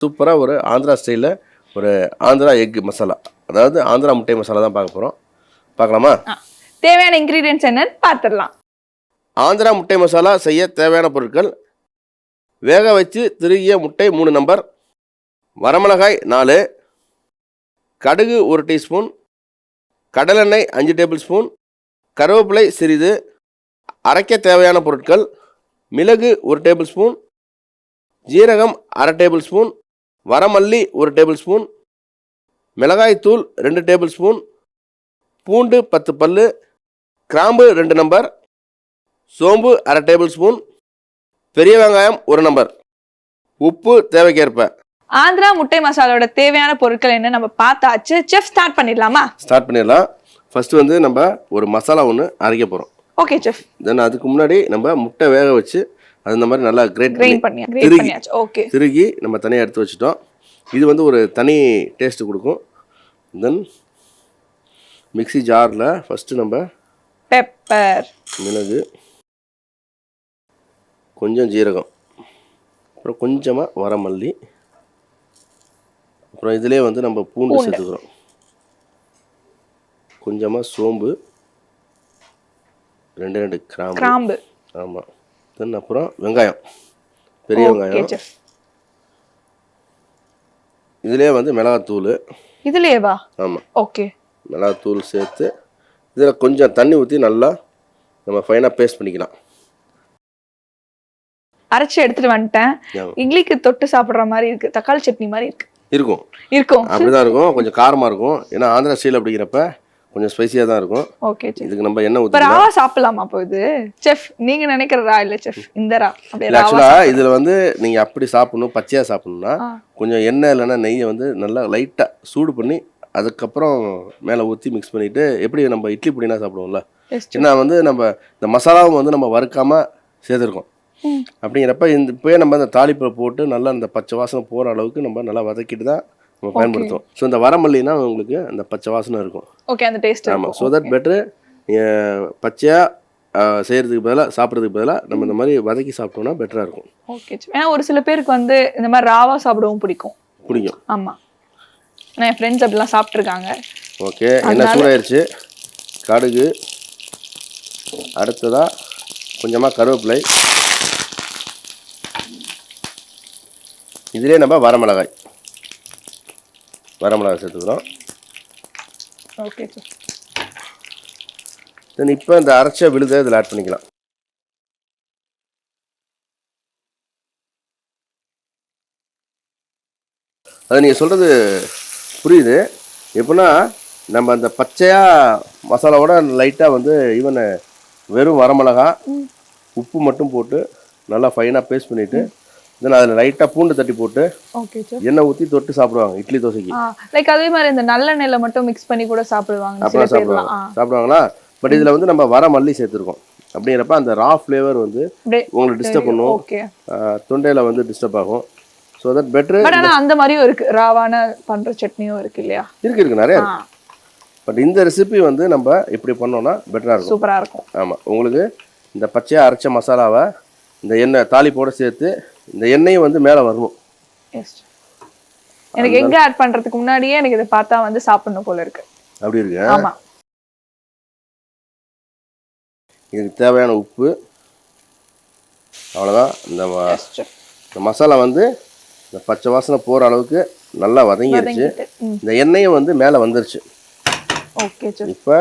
சூப்பராக ஒரு ஆந்திரா ஸ்டைலில் ஒரு ஆந்திரா எக் மசாலா, அதாவது ஆந்திரா முட்டை மசாலா தான் பார்க்க போகிறோம். பார்க்கலாமா? தேவையான இன்க்ரீடியன்ட்ஸ் என்னன்னு பார்த்துடலாம். ஆந்திரா முட்டை மசாலா செய்ய தேவையான பொருட்கள்: வேக வச்சு திருகிய முட்டை 3 நம்பர், வரமிளகாய் 4, கடுகு 1 டீஸ்பூன், கடலெண்ணெய் 5 டேபிள் ஸ்பூன், கருவேப்பிலை சிறிது, அரைக்க தேவையான பொருட்கள்: மிளகு 1 டேபிள் ஸ்பூன், ஜீரகம் 1/2 டேபிள் ஸ்பூன், வரமல்லி 1 டேபிள் ஸ்பூன், மிளகாய்த்தூள் 2 டேபிள் ஸ்பூன், பூண்டு 10 பல்லு, கிராம்பு 2 நம்பர், சோம்பு 1/2 டேபிள் ஸ்பூன், பெரிய வெங்காயம் 1 நம்பர், உப்பு தேவைக்கேற்ப. ஆந்திரா முட்டை மசாலாவோட தேவையான பொருட்கள் என்ன நம்ம பார்த்தாச்சு. செஃப் ஸ்டார்ட் பண்ணிடலாமா? ஸ்டார்ட் பண்ணிடலாம். ஃபர்ஸ்ட் வந்து நம்ம ஒரு மசாலா ஒன்று அரைக்க போகிறோம். Okay chef. தென் அதுக்கு முன்னாடி நம்ம முட்டை வேக வச்சு அது இந்த மாதிரி நல்லா கிரேட் பண்ணியாச்சு. ஓகே, திருகி நம்ம தனியாக எடுத்து வச்சுட்டோம். இது வந்து ஒரு தனி டேஸ்ட் கொடுக்கும். தென் மிக்ஸி ஜாரில் ஃபஸ்ட்டு நம்ம பெப்பர், மிளகு, கொஞ்சம் ஜீரகம், அப்புறம் கொஞ்சமாக வரமல்லி, அப்புறம் இதிலே வந்து நம்ம பூண்டு சேர்த்துக்கிறோம், கொஞ்சமாக சோம்பு, 2 கிராம்பு. ஆமாம். தென் அப்புறம் வெங்காயம், பெரிய வெங்காயம். இதிலே வந்து மிளகாத்தூள். இதுலேவா? ஆமாம். ஓகே. மிளகாத்தூள் சேர்த்து இதில் கொஞ்சம் தண்ணி ஊற்றி நல்லா நம்ம ஃபைனாக பேஸ்ட் பண்ணிக்கலாம். அரைச்சி எடுத்துட்டு வந்துட்டேன். இட்லிக்கு தொட்டு சாப்பிட்ற மாதிரி இருக்கு. தக்காளி சட்னி மாதிரி இருக்கும். அப்படிதான் இருக்கும். கொஞ்சம் காரமாக இருக்கும். ஏன்னா ஆந்திரா ஸ்டைல் அப்படிங்கிறப்ப கொஞ்சம் ஸ்பைசியாக தான் இருக்கும். ஓகே. இதுக்கு நம்ம எண்ணெய் ஊற்றி ராவா சாப்பிடலாமா? அப்போ இது செஃப் நீங்க நினைக்கிற ரா இல்லை செஃப், இந்த ரா. ஆக்சுவலாக இதில் வந்து நீங்கள் அப்படி சாப்பிடணும், பச்சையாக சாப்பிடணும்னா கொஞ்சம் எண்ணெய் இல்லைன்னா நெய்யை வந்து நல்லா லைட்டாக சூடு பண்ணி அதுக்கப்புறம் மேலே ஊற்றி மிக்ஸ் பண்ணிவிட்டு, எப்படி நம்ம இட்லி பொடினா சாப்பிடுவோம்ல, ஏன்னா வந்து நம்ம இந்த மசாலாவும் வந்து நம்ம வறுக்காமல் சேர்த்துருக்கோம். அப்படிங்கிறப்ப இப்போயே நம்ம அந்த தாளிப்பில் போட்டு நல்லா அந்த பச்சை வாசனை போகிற அளவுக்கு நம்ம நல்லா வதக்கிட்டு தான் நம்ம பயன்படுத்துவோம். ஸோ இந்த வரமல்லினா உங்களுக்கு அந்த பச்சை வாசனை இருக்கும். ஓகே, அந்த டேஸ்ட். ஆமாம். ஸோ தட் பெட்ரு பச்சையாக செய்கிறதுக்கு பதிலாக சாப்பிட்றதுக்கு பதிலாக நம்ம இந்த மாதிரி வதக்கி சாப்பிட்டோம்னா பெட்டராக இருக்கும். ஓகே. ஏன்னா ஒரு சில பேருக்கு வந்து இந்த மாதிரி ராவா சாப்பிடவும் பிடிக்கும். ஆமாம், என் ஃப்ரெண்ட்ஸ் அப்படிலாம் சாப்பிட்ருக்காங்க. ஓகே, என்ன சூடாயிருச்சு. கடுகு, அடுத்ததாக கொஞ்சமாக கருவேப்பிலை, இதிலே நம்ம வரமிளகாய் சேர்த்துக்கிறோம். ஓகே. தென் இப்போ இந்த அரைச்ச விழுதை இதில் ஆட் பண்ணிக்கலாம். அது நீங்கள் சொல்கிறது புரியுது. எப்படின்னா நம்ம அந்த பச்சையாக மசாலாவோட லைட்டாக வந்து ஈவன் வெறும் வரமிளகா, உப்பு மட்டும் போட்டு நல்லா ஃபைனாக பேஸ்ட் பண்ணிவிட்டு தென் அதில் லைட்டாக பூண்டு தட்டி போட்டு எண்ணெய் ஊற்றி தொட்டு சாப்பிடுவாங்க இட்லி தோசைக்கு. லைக் அதே மாதிரி இந்த நல்லெண்ணெயில மட்டும் மிக்ஸ் பண்ணி கூட சாப்பிடுவாங்க. அப்புறம் சாப்பிடுவாங்களா? பட் இதில் வந்து நம்ம வரமல்லி சேர்த்துருக்கோம். அப்படிங்கிறப்ப அந்த ரா ஃப்ளேவர் வந்து உங்களுக்கு டிஸ்டர்ப் பண்ணும், தொண்டையில் வந்து டிஸ்டர்ப் ஆகும். So that better. பட் ஆனால் அந்த மாதிரியும் இருக்குது, ராவான பண்ணுற சட்னியும் இருக்குது இல்லையா? இருக்கு நிறைய. பட் இந்த ரெசிபி வந்து நம்ம இப்படி பண்ணோம்னா பெட்டராக இருக்கும், சூப்பராக இருக்கும். ஆமாம். உங்களுக்கு இந்த பச்சையாக அரைச்ச மசாலாவை இந்த எண்ணெய் தாளிப்போடு சேர்த்து இந்த எண்ணெயும் வந்து மேலே வரணும். எனக்கு எக் ஆட் பண்ணுறதுக்கு முன்னாடியே எனக்கு இதை பார்த்தா வந்து சாப்பிடணும் போல இருக்கு. அப்படி இருக்கு. ஆமாம். இதுக்கு தேவையான உப்பு, அவ்வளோதான். இந்த மசாலா வந்து இந்த பச்சை வாசனை போகிற அளவுக்கு நல்லா வதங்கிடுச்சு. இந்த எண்ணெயும் வந்து மேலே வந்துருச்சு. ஓகே. இப்போ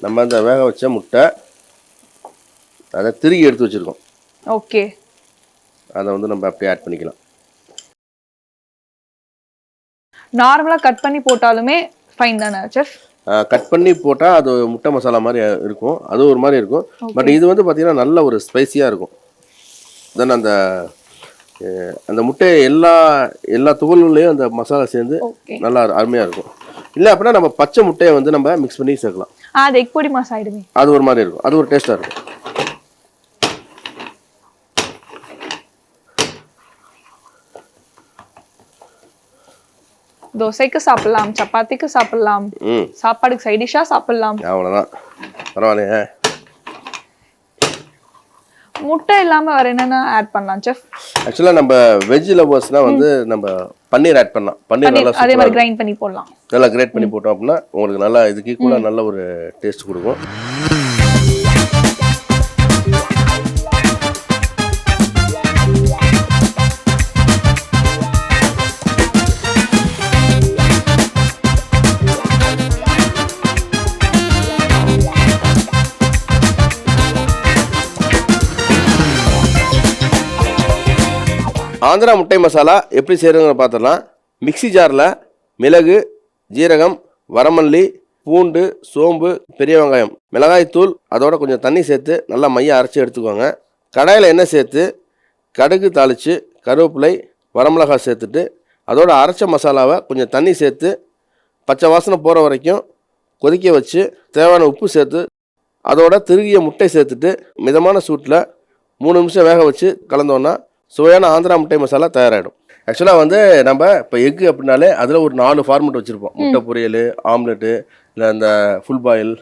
நம்ம இந்த வேக வச்ச முட்டை அதை திருகி எடுத்து வச்சுருக்கோம். ஓகே. அதை வந்து நம்ம அப்படியே ஆட் பண்ணிக்கலாம். நார்மலாக கட் பண்ணி போட்டாலுமே ஃபைன் தானே செஃப்? கட் பண்ணி போட்டால் அது முட்டை மசாலா மாதிரி இருக்கும், அது ஒரு மாதிரி இருக்கும். பட் இது வந்து பார்த்தீங்கன்னா நல்ல ஒரு ஸ்பைசியாக இருக்கும். தென் அந்த முட்டை எல்லா துகள்களையும் அந்த மசாலா சேர்ந்து நல்லா அருமையாக இருக்கும். இல்லை அப்படின்னா நம்ம பச்சை முட்டையை வந்து நம்ம மிக்ஸ் பண்ணி சேர்க்கலாம். அது எக் பொடி மாஸ் ஆகிடுமே, அது ஒரு மாதிரி இருக்கும், அது ஒரு டேஸ்ட்டாக இருக்கும். தோசைக்கு சாப்பிடலாம், சப்பாத்திக்கு சாப்பிடலாம், சாப்பாடுக்கு சைட் டிஷ்ஷா சாப்பிடலாம். அவ்வளோதான், பரவாயில்லையே. முட்டை இல்லாம வேற என்னென்ன ஆட் பண்ணலாம் செஃப்? ஆக்சுவலாக நம்ம வெஜ் லவர்ஸ்னால் வந்து நம்ம பன்னீர் ஆட் பண்ணலாம். பன்னீர் நல்லா அதே மாதிரி கிரைண்ட் பண்ணி போடலாம். நல்லா கிரேட் பண்ணி போட்டோம் அப்படின்னா உங்களுக்கு நல்லா இதுக்கு ஈக்குவலாக நல்ல ஒரு டேஸ்ட் கொடுக்கும். ஆந்திரா முட்டை மசாலா எப்படி செய்கிறதுன்னு பார்த்துடலாம். மிக்ஸி ஜாரில் மிளகு, ஜீரகம், வரமல்லி, பூண்டு, சோம்பு, பெரிய வெங்காயம், மிளகாய்த்தூள், அதோட கொஞ்சம் தண்ணி சேர்த்து நல்லா மைய அரைச்சி எடுத்துக்கோங்க. கடாயில் எண்ணெய் சேர்த்து கடுகு தாளித்து கருவேப்பிலை, வரமிளகாய் சேர்த்துட்டு அதோட அரைச்ச மசாலாவை கொஞ்சம் தண்ணி சேர்த்து பச்சை வாசனை போகிற வரைக்கும் கொதிக்க வச்சு தேவையான உப்பு சேர்த்து அதோட திருகிய முட்டை சேர்த்துட்டு மிதமான சூட்டில் 3 நிமிஷம் வேக வச்சு கலந்தோன்னா சுவையான ஆந்திரா முட்டை மசாலா தயாராகிடும். ஆக்சுவலாக வந்து நம்ம இப்போ எக்கு அப்படின்னாலே அதில் ஒரு 4 ஃபார்மெட் வச்சுருப்போம். முட்டை பொரியல், ஆம்லெட்டு, இல்லை அந்த ஃபுல் பாயில்,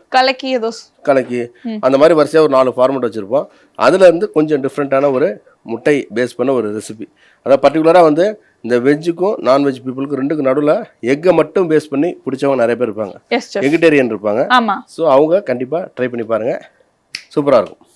கலக்கி, அந்த மாதிரி வரிசையாக ஒரு 4 ஃபார்மெட் வச்சுருப்போம். அதுலேருந்து கொஞ்சம் டிஃப்ரெண்ட்டான ஒரு முட்டை பேஸ் பண்ண ஒரு ரெசிபி. அதாவது பர்டிகுலராக வந்து இந்த வெஜ்ஜுக்கும் நான்வெஜ் பீப்புளுக்கும் ரெண்டுக்கும் நடுவில் எக்கை மட்டும் பேஸ் பண்ணி பிடிச்சவங்க நிறைய பேர் இருப்பாங்க. எகிட்டேரியன் இருப்பாங்க. ஸோ அவங்க கண்டிப்பாக ட்ரை பண்ணி பாருங்கள், சூப்பராக இருக்கும்.